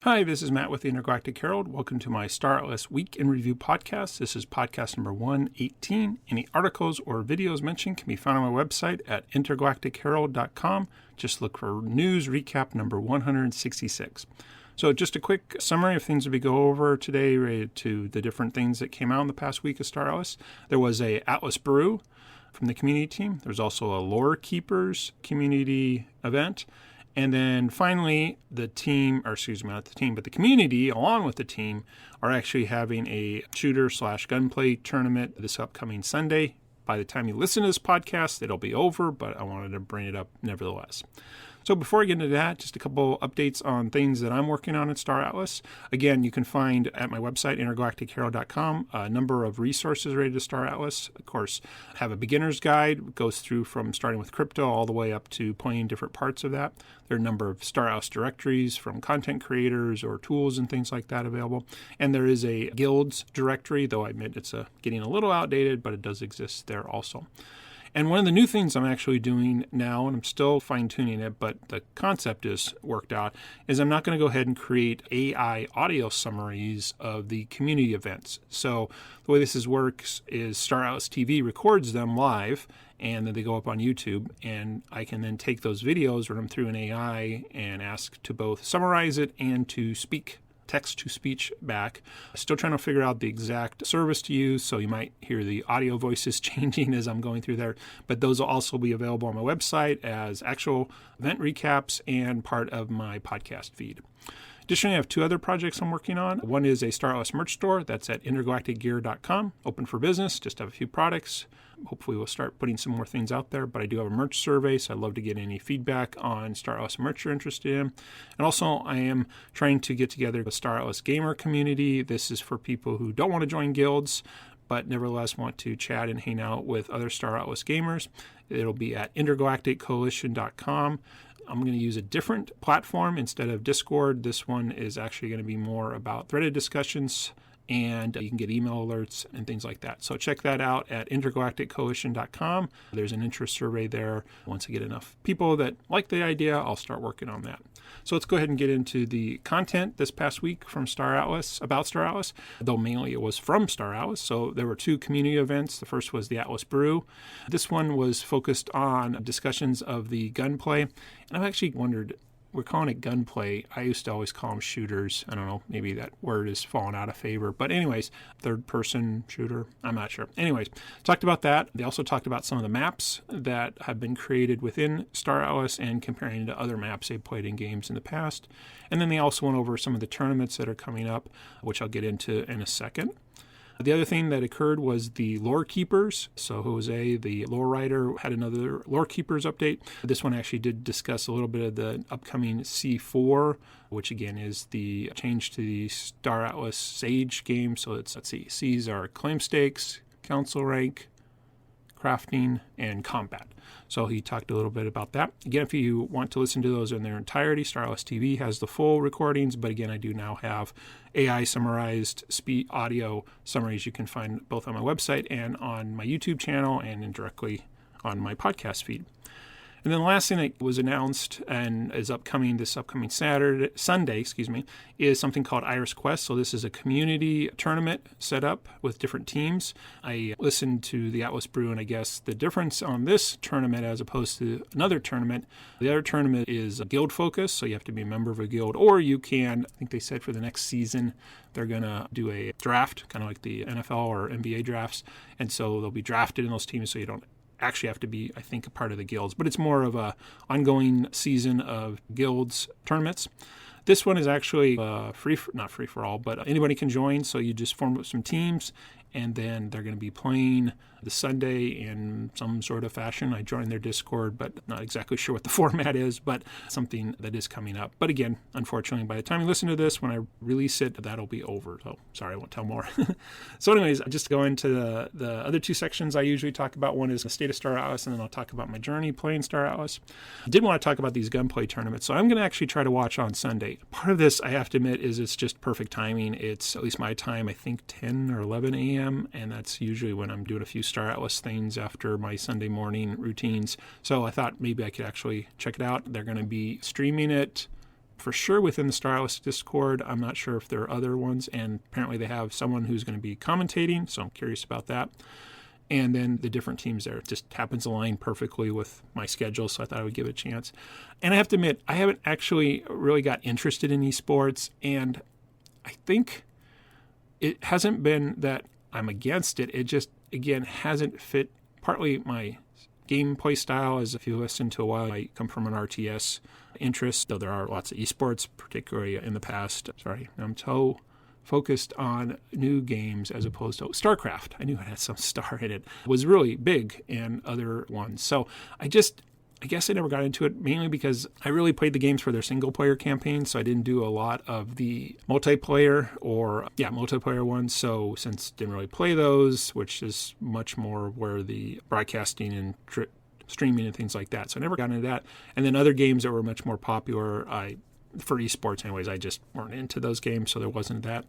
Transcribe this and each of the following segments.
Hi, this is Matt with the Intergalactic Herald. Welcome to my Star Atlas Week in Review podcast. This is podcast number 118. Any articles or videos mentioned can be found on my website at intergalacticherald.com. Just look for news recap number 166. So just a quick summary of things that we go over today related to the different things that came out in the past week of Star Atlas. There was a Atlas Brew from the community team. There's also a Lore Keepers community event. And then finally, the community, along with the team, are actually having a shooter/gunplay tournament this upcoming Sunday. By the time you listen to this podcast, it'll be over, but I wanted to bring it up nevertheless. So before I get into that, just a couple updates on things that I'm working on at Star Atlas. Again, you can find at my website, intergalacticherald.com, a number of resources related to Star Atlas. Of course, have a beginner's guide. It goes through from starting with crypto all the way up to playing different parts of that. There are a number of Star Atlas directories from content creators or tools and things like that available. And there is a guilds directory, though I admit it's getting a little outdated, but it does exist there also. And one of the new things I'm actually doing now, and I'm still fine-tuning it, but the concept is worked out, is I'm not going to go ahead and create AI audio summaries of the community events. So the way this works is Star Atlas TV records them live, and then they go up on YouTube, and I can then take those videos, run them through an AI, and ask to both summarize it and to speak text-to-speech back. Still trying to figure out the exact service to use, so you might hear the audio voices changing as I'm going through there, but those will also be available on my website as actual event recaps and part of my podcast feed. Additionally, I have two other projects I'm working on. One is a Star Atlas merch store that's at intergalacticgear.com, open for business, just have a few products. Hopefully we'll start putting some more things out there, but I do have a merch survey, so I'd love to get any feedback on Star Atlas merch you're interested in. And also, I am trying to get together a Star Atlas gamer community. This is for people who don't want to join guilds, but nevertheless want to chat and hang out with other Star Atlas gamers. It'll be at intergalacticcoalition.com. I'm going to use a different platform instead of Discord. This one is actually going to be more about threaded discussions, and you can get email alerts and things like that. So check that out at intergalacticcoalition.com. There's an interest survey there. Once I get enough people that like the idea, I'll start working on that. So let's go ahead and get into the content this past week from Star Atlas, about Star Atlas, though mainly it was from Star Atlas. So there were two community events. The first was the Atlas Brew. This one was focused on discussions of the gunplay. And I've actually wondered, we're calling it gunplay. I used to always call them shooters. I don't know, maybe that word has fallen out of favor. But anyways, third-person shooter, I'm not sure. Anyways, talked about that. They also talked about some of the maps that have been created within Star Atlas and comparing to other maps they've played in games in the past. And then they also went over some of the tournaments that are coming up, which I'll get into in a second. The other thing that occurred was the Lore Keepers. So Jose, the lore writer, had another Lore Keepers update. This one actually did discuss a little bit of the upcoming C4, which again is the change to the Star Atlas Sage game. So let's see, C's are claim stakes, council rank, crafting, and combat. So he talked a little bit about that. Again, if you want to listen to those in their entirety, Star Atlas TV has the full recordings, but again, I do now have AI summarized speed audio summaries you can find both on my website and on my YouTube channel and indirectly on my podcast feed. And then the last thing that was announced and is upcoming this upcoming Sunday, is something called Iris Quest. So this is a community tournament set up with different teams. I listened to the Atlas Brew, and I guess the difference on this tournament as opposed to another tournament, the other tournament is a guild focus, so you have to be a member of a guild, or you can, I think they said for the next season, they're going to do a draft, kind of like the NFL or NBA drafts, and so they'll be drafted in those teams so you don't actually have to be, I think, a part of the guilds, but it's more of a ongoing season of guilds tournaments. This one is actually not free for all, but anybody can join. So you just form up some teams, and then they're going to be playing the Sunday in some sort of fashion. I joined their Discord, but not exactly sure what the format is, but something that is coming up. But again, unfortunately, by the time you listen to this, when I release it, that'll be over. So sorry, I won't tell more. So anyways, I just go into the other two sections I usually talk about. One is the state of Star Atlas, and then I'll talk about my journey playing Star Atlas. I did want to talk about these gunplay tournaments, so I'm going to actually try to watch on Sunday. Part of this, I have to admit, is it's just perfect timing. It's, at least my time, I think 10 or 11 a.m., and that's usually when I'm doing a few Star Atlas things after my Sunday morning routines. So I thought maybe I could actually check it out. They're going to be streaming it for sure within the Star Atlas Discord. I'm not sure if there are other ones, and apparently they have someone who's going to be commentating, so I'm curious about that. And then the different teams there just happens to align perfectly with my schedule, so I thought I would give it a chance. And I have to admit, I haven't actually really got interested in esports, and I think it hasn't been that I'm against it. It just, again, hasn't fit partly my gameplay style. As if you listen to a while, I come from an RTS interest, though there are lots of esports, particularly in the past. Sorry, I'm so focused on new games as opposed to StarCraft. I knew it had some star in it. It was really big and other ones. So I guess I never got into it, mainly because I really played the games for their single-player campaign, so I didn't do a lot of the multiplayer ones. So since I didn't really play those, which is much more where the broadcasting and streaming and things like that. So I never got into that. And then other games that were much more popular, for esports anyways, I just weren't into those games, so there wasn't that.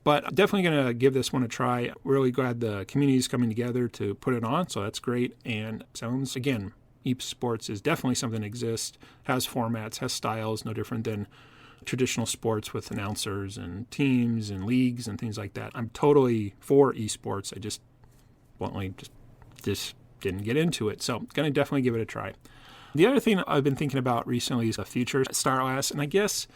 But definitely going to give this one a try. Really glad the community is coming together to put it on, so that's great. And sounds, again, esports is definitely something that exists, has formats, has styles, no different than traditional sports with announcers and teams and leagues and things like that. I'm totally for esports. I just bluntly just didn't get into it. So going to definitely give it a try. The other thing I've been thinking about recently is the future Star Atlas, and I guess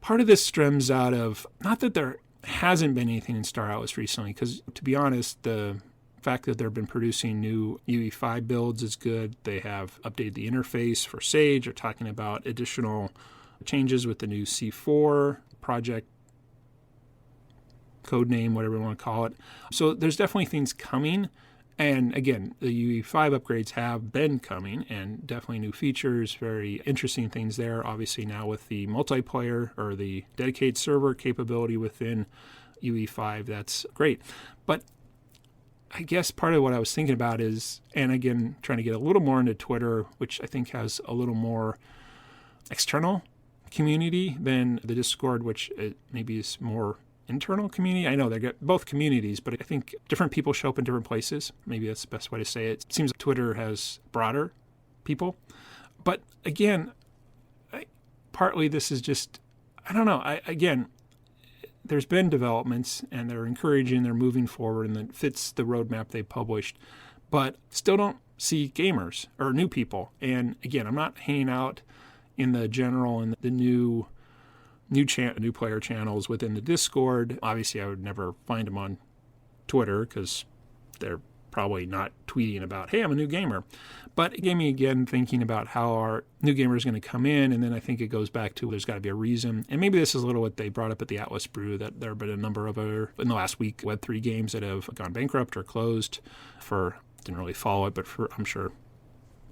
part of this stems out of, not that there hasn't been anything in Star Atlas recently, because to be honest, the fact that they've been producing new UE5 builds is good. They have updated the interface for Sage. They're talking about additional changes with the new C4 project, code name, whatever you want to call it. So there's definitely things coming. And again, the UE5 upgrades have been coming, and definitely new features, very interesting things there. Obviously now with the multiplayer or the dedicated server capability within UE5, that's great. But I guess part of what I was thinking about is, and again, trying to get a little more into Twitter, which I think has a little more external community than the Discord, which maybe is more internal community. I know they're both communities, but I think different people show up in different places. Maybe that's the best way to say it. It seems like Twitter has broader people. But again, partly this is just, I don't know. Again, there's been developments and they're encouraging, they're moving forward, and it fits the roadmap they published, but still don't see gamers or new people. And again, I'm not hanging out in the general and the new player channels within the Discord. Obviously, I would never find them on Twitter because they're probably not tweeting about, hey, I'm a new gamer. But it gave me, again, thinking about how our new gamer is going to come in, and then I think it goes back to there's got to be a reason. And maybe this is a little what they brought up at the Atlas Brew, that there have been a number of other, in the last week, Web3 games that have gone bankrupt or closed didn't really follow it, but I'm sure,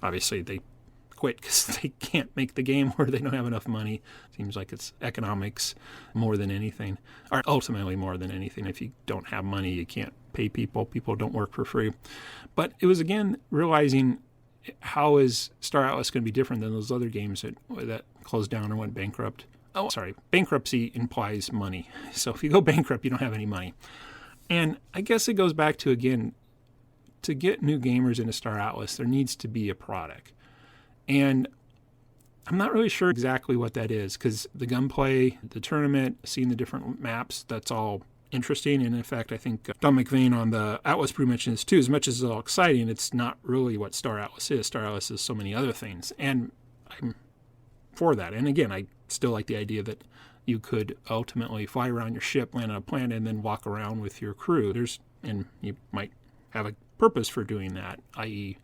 obviously, they quit because they can't make the game or they don't have enough money. Seems like it's economics more than anything, or ultimately more than anything. If you don't have money, you can't pay people. People don't work for free. But it was, again, realizing how is Star Atlas going to be different than those other games that closed down or went bankrupt. Oh, sorry. Bankruptcy implies money. So if you go bankrupt, you don't have any money. And I guess it goes back to, again, to get new gamers into Star Atlas, there needs to be a product. And I'm not really sure exactly what that is, because the gunplay, the tournament, seeing the different maps, that's all interesting. And in fact, I think Don McVeigh on the Atlas Brew mentioned this too. As much as it's all exciting, it's not really what Star Atlas is. Star Atlas is so many other things. And I'm for that. And again, I still like the idea that you could ultimately fly around your ship, land on a planet, and then walk around with your crew. And you might have a purpose for doing that, i.e.,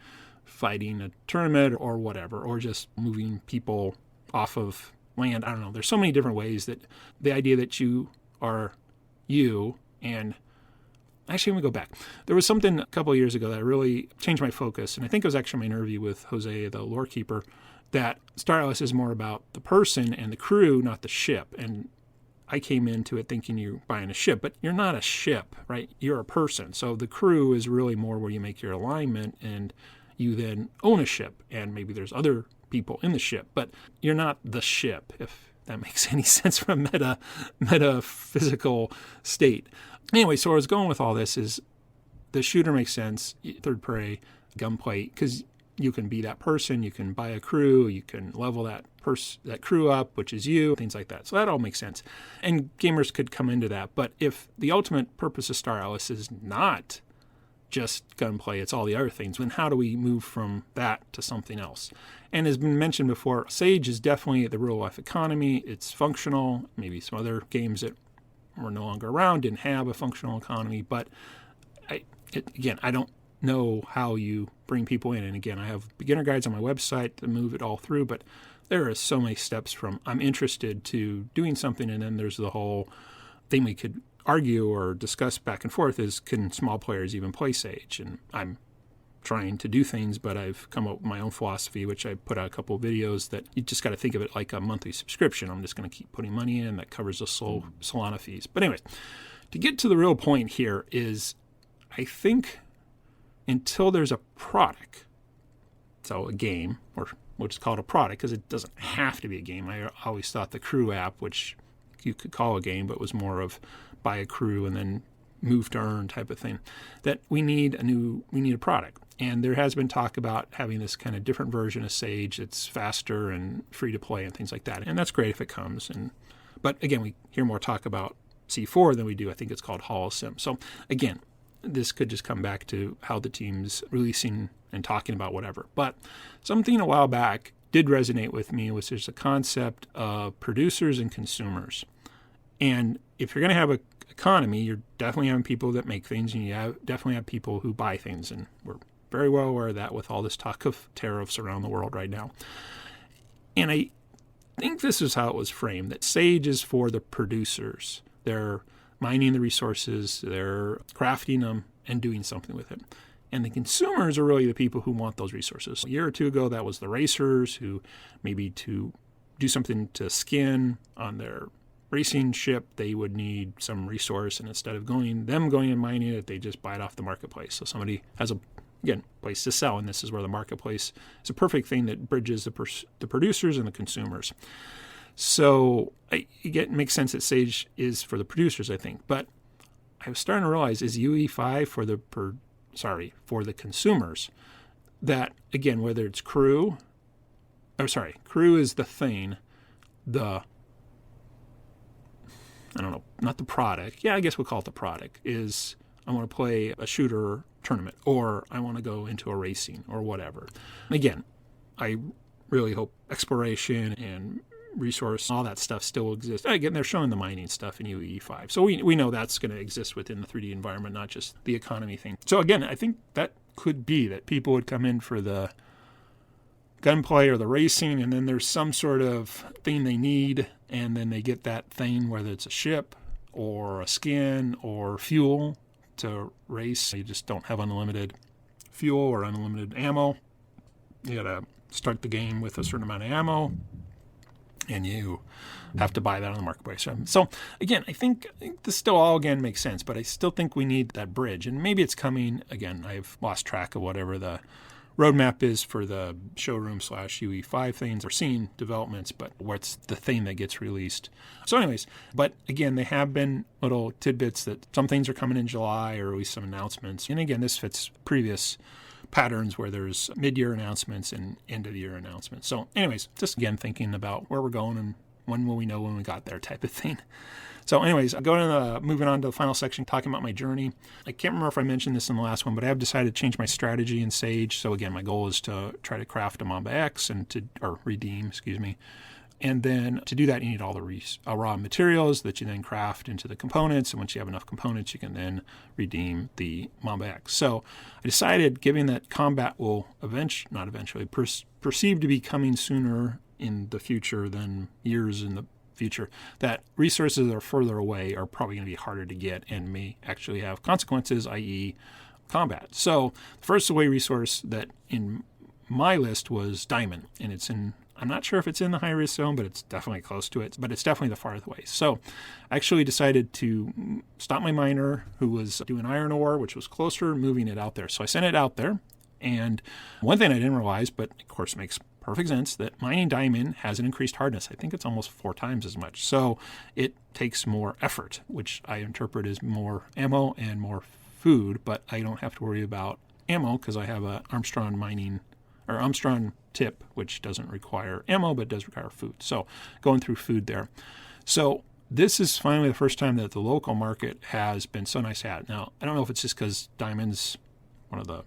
fighting a tournament or whatever, or just moving people off of land. I don't know. There's so many different ways that the idea that you are you. And actually, let me go back. There was something a couple of years ago that really changed my focus, and I think it was actually my interview with Jose, the lore keeper, that Star Atlas is more about the person and the crew, not the ship. And I came into it thinking you're buying a ship, but you're not a ship, right? You're a person. So the crew is really more where you make your alignment, and you then own a ship, and maybe there's other people in the ship, but you're not the ship, if that makes any sense from a metaphysical state. Anyway, so where I was going with all this is the shooter makes sense, third party gunplay, because you can be that person. You can buy a crew. You can level that crew up, which is you, things like that. So that all makes sense. And gamers could come into that. But if the ultimate purpose of Star Atlas is not just gunplay, it's all the other things, then how do we move from that to something else? And as been mentioned before, Sage is definitely the real-life economy. It's functional. Maybe some other games that were no longer around didn't have a functional economy. But I don't know how you bring people in. And again, I have beginner guides on my website to move it all through, but there are so many steps from I'm interested to doing something, and then there's the whole thing we could argue or discuss back and forth is, can small players even play Sage? And I'm trying to do things, but I've come up with my own philosophy, which I put out a couple of videos that you just got to think of it like a monthly subscription. I'm just going to keep putting money in that covers the Solana fees. But anyways, to get to the real point here is, I think until there's a product, so a game, or we'll just call it a product because it doesn't have to be a game. I always thought the Crew app, which you could call a game, but was more of buy a crew and then move to earn type of thing, that we need a product. And there has been talk about having this kind of different version of Sage that's faster and free to play and things like that. And that's great if it comes. But again, we hear more talk about C4 than we do. I think it's called HoloSim. So again, this could just come back to how the team's releasing and talking about whatever. But something a while back did resonate with me, which is the concept of producers and consumers. And if you're going to have an economy, you're definitely having people that make things, and definitely have people who buy things. And we're very well aware of that with all this talk of tariffs around the world right now. And I think this is how it was framed, that Sage is for the producers. They're mining the resources, they're crafting them and doing something with it. And the consumers are really the people who want those resources. A year or two ago, that was the racers who maybe to do something to skin on their racing ship, they would need some resource. And instead of going and mining it, they just buy it off the marketplace. So somebody has a place to sell, and this is where the marketplace is a perfect thing that bridges the producers and the consumers. So it makes sense that Sage is for the producers, I think. But I was starting to realize, is UE5 for the consumers? That, again, whether it's Crew is the thing, not the product. Yeah, I guess we'll call it the product, is I want to play a shooter tournament, or I want to go into a racing or whatever. Again, I really hope exploration and resource, all that stuff still exists. Again, they're showing the mining stuff in UE5. So we know that's going to exist within the 3D environment, not just the economy thing. So again, I think that could be that people would come in for the gunplay or the racing, and then there's some sort of thing they need, and then they get that thing, whether it's a ship or a skin or fuel to race. You just don't have unlimited fuel or unlimited ammo. You got to start the game with a certain amount of ammo, and you have to buy that on the marketplace. So again, I think this still all again makes sense, but I still think we need that bridge, and maybe it's coming. Again, I've lost track of whatever the roadmap is for the showroom / UE5 things, or seeing developments, but what's the thing that gets released. So anyways, but again, they have been little tidbits that some things are coming in July, or at least some announcements. And again, this fits previous patterns where there's mid-year announcements and end-of-the-year announcements. So anyways, just again thinking about where we're going and when will we know when we got there type of thing. So anyways, moving on to the final section, talking about my journey. I can't remember if I mentioned this in the last one, but I have decided to change my strategy in Sage. So again, my goal is to try to craft a Mamba X redeem. And then to do that, you need all the raw materials that you then craft into the components. And once you have enough components, you can then redeem the Mamba X. So I decided, given that combat will perceived to be coming sooner in the future than years in the future, that resources that are further away are probably going to be harder to get and may actually have consequences, i.e. combat. So the first away resource that in my list was diamond, and I'm not sure if it's in the high risk zone, but it's definitely close to it, but it's definitely the farthest away. So I actually decided to stop my miner who was doing iron ore, which was closer, moving it out there. So I sent it out there. And one thing I didn't realize, but of course makes perfect sense, that mining diamond has an increased hardness. I think it's almost 4 times as much. So it takes more effort, which I interpret as more ammo and more food, but I don't have to worry about ammo because I have a Armstrong or Armstrong tip, which doesn't require ammo, but does require food. So going through food there. So this is finally the first time that the local market has been so nice at. Now, I don't know if it's just because diamond's one of the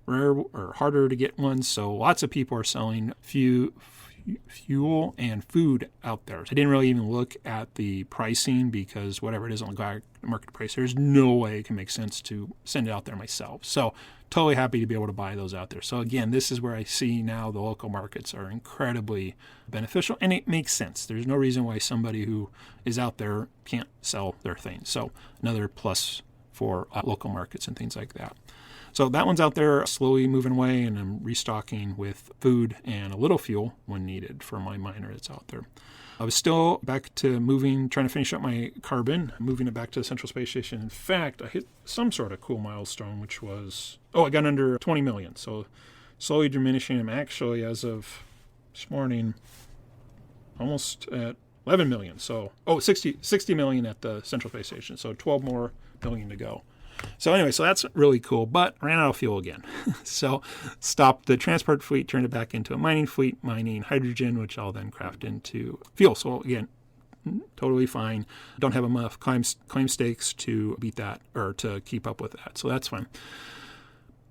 rare or harder to get ones, so lots of people are selling fuel and food out there. I didn't really even look at the pricing because whatever it is on the market price, there's no way it can make sense to send it out there myself. So totally happy to be able to buy those out there. So again, this is where I see now the local markets are incredibly beneficial, and it makes sense. There's no reason why somebody who is out there can't sell their things. So another plus for local markets and things like that. So that one's out there slowly moving away, and I'm restocking with food and a little fuel when needed for my miner that's out there. I was still back to trying to finish up my carbon, moving it back to the Central Space Station. In fact, I hit some sort of cool milestone, which was, I got under 20 million. So slowly diminishing. I'm actually, as of this morning, almost at 11 million. So, 60 million at the Central Space Station. So 12 more million to go. So anyway, so that's really cool, but ran out of fuel again. So stopped the transport fleet, turned it back into a mining fleet, mining hydrogen, which I'll then craft into fuel. So again, totally fine. Don't have enough claim stakes to beat that or to keep up with that. So that's fine.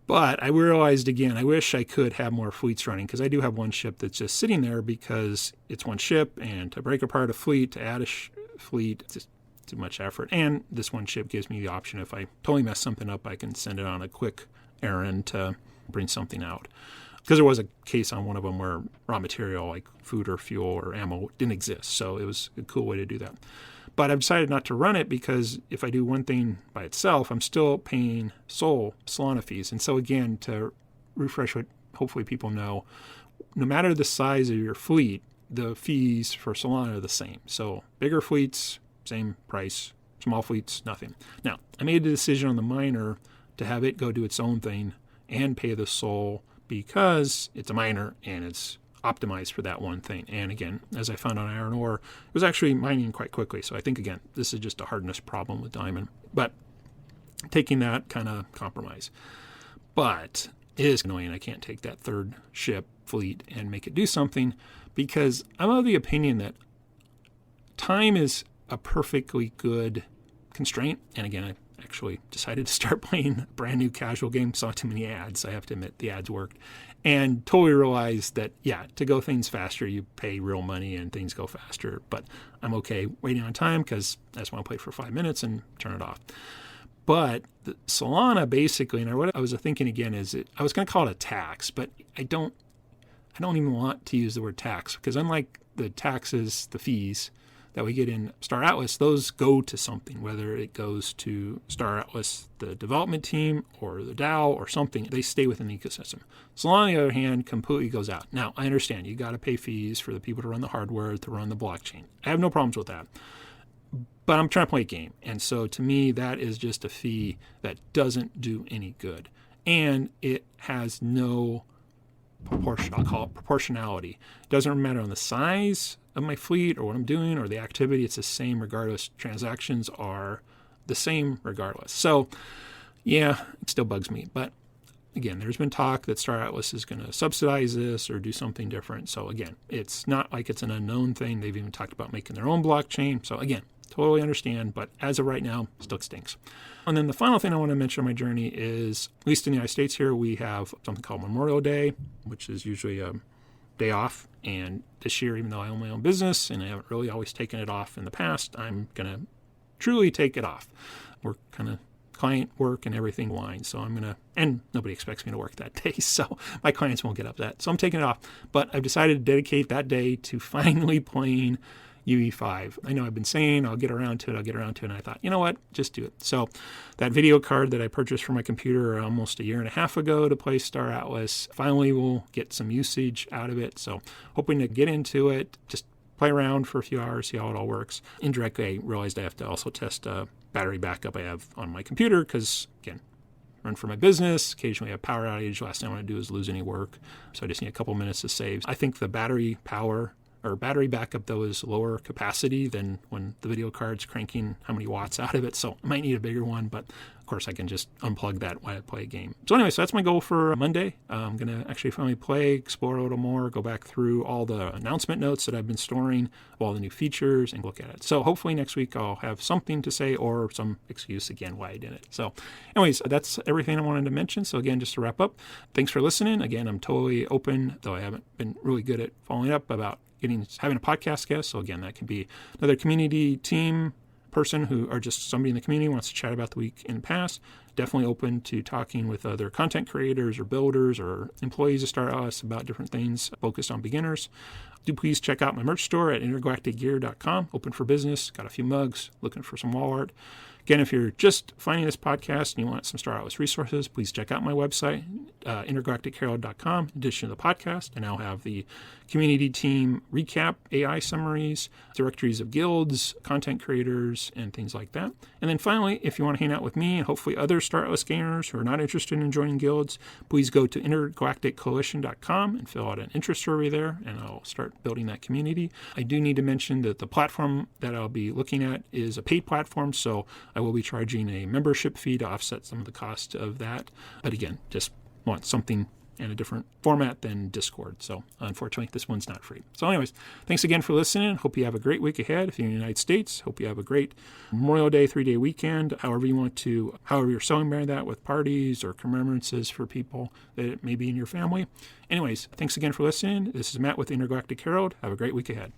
But I realized again, I wish I could have more fleets running, because I do have one ship that's just sitting there because it's one ship, and to break apart a fleet, to add a fleet, it's just too much effort. And this one ship gives me the option, if I totally mess something up, I can send it on a quick errand to bring something out. Because there was a case on one of them where raw material like food or fuel or ammo didn't exist. So it was a cool way to do that. But I've decided not to run it, because if I do one thing by itself, I'm still paying Solana fees. And so again, to refresh what hopefully people know, no matter the size of your fleet, the fees for Solana are the same. So bigger fleets, same price. Small fleets, nothing. Now, I made the decision on the miner to have it go do its own thing and pay the Sol, because it's a miner and it's optimized for that one thing. And again, as I found on iron ore, it was actually mining quite quickly. So I think, again, this is just a hardness problem with diamond. But taking that kind of compromise. But it is annoying. I can't take that third ship fleet and make it do something, because I'm of the opinion that time is a perfectly good constraint. And again, I actually decided to start playing a brand new casual game. Saw too many ads. I have to admit the ads worked. And totally realized that, to go things faster, you pay real money and things go faster. But I'm okay waiting on time, because I just want to play for 5 minutes and turn it off. But the Solana basically, and what I was thinking again is, I was going to call it a tax, but I don't even want to use the word tax, because unlike the taxes, the fees that we get in Star Atlas, those go to something, whether it goes to Star Atlas, the development team, or the DAO, or something. They stay within the ecosystem. Solana, on the other hand, completely goes out. Now, I understand you got to pay fees for the people to run the hardware, to run the blockchain. I have no problems with that. But I'm trying to play a game. And so to me, that is just a fee that doesn't do any good. And it has no proportion, I'll call it proportionality. It doesn't matter on the size of my fleet or what I'm doing or the activity. It's the same regardless. Transactions are the same regardless. So it still bugs me. But again, there's been talk that Star Atlas is going to subsidize this or do something different. So again, it's not like it's an unknown thing. They've even talked about making their own blockchain. So again, totally understand, but as of right now, still stinks. And then the final thing I want to mention on my journey is, at least in the United States here, we have something called Memorial Day, which is usually a day off. And this year, even though I own my own business and I haven't really always taken it off in the past, I'm going to truly take it off. We're kind of client work and everything wine. So I'm going to, and nobody expects me to work that day. So my clients won't get upset. So I'm taking it off. But I've decided to dedicate that day to finally playing UE5. I know I've been saying I'll get around to it, and I thought, you know what, just do it. So that video card that I purchased for my computer almost a year and a half ago to play Star Atlas, finally will get some usage out of it. So hoping to get into it, just play around for a few hours, see how it all works. Indirectly, I realized I have to also test a battery backup I have on my computer, because again, run for my business, occasionally have power outage. Last thing I want to do is lose any work. So I just need a couple minutes to save. I think the battery power or battery backup, though, is lower capacity than when the video card's cranking how many watts out of it. So I might need a bigger one, but of course I can just unplug that while I play a game. So anyway, so that's my goal for Monday. I'm going to actually finally play, explore a little more, go back through all the announcement notes that I've been storing of all the new features and look at it. So hopefully next week I'll have something to say or some excuse again why I did it. So anyways, that's everything I wanted to mention. So again, just to wrap up, thanks for listening. Again, I'm totally open, though I haven't been really good at following up about having a podcast guest. So again, that can be another community team person who or just somebody in the community who wants to chat about the week in the past. Definitely open to talking with other content creators or builders or employees of StarOS about different things focused on beginners. Do please check out my merch store at intergalacticgear.com. Open for business. Got a few mugs. Looking for some wall art. Again, if you're just finding this podcast and you want some StarOS resources, please check out my website, intergalacticherald.com. In addition to the podcast, I now have the community team recap, AI summaries, directories of guilds, content creators, and things like that. And then finally, if you want to hang out with me and hopefully other StarOS gamers who are not interested in joining guilds, please go to intergalacticcoalition.com and fill out an interest survey there, and I'll start building that community. I do need to mention that the platform that I'll be looking at is a paid platform, so I will be charging a membership fee to offset some of the cost of that. But again, just want something in a different format than Discord. So unfortunately, this one's not free. So anyways, thanks again for listening. Hope you have a great week ahead. If you're in the United States, hope you have a great Memorial Day 3-day weekend, however you're celebrating that with parties or commemorances for people that may be in your family. Anyways, thanks again for listening. This is Matt with Intergalactic Herald. Have a great week ahead.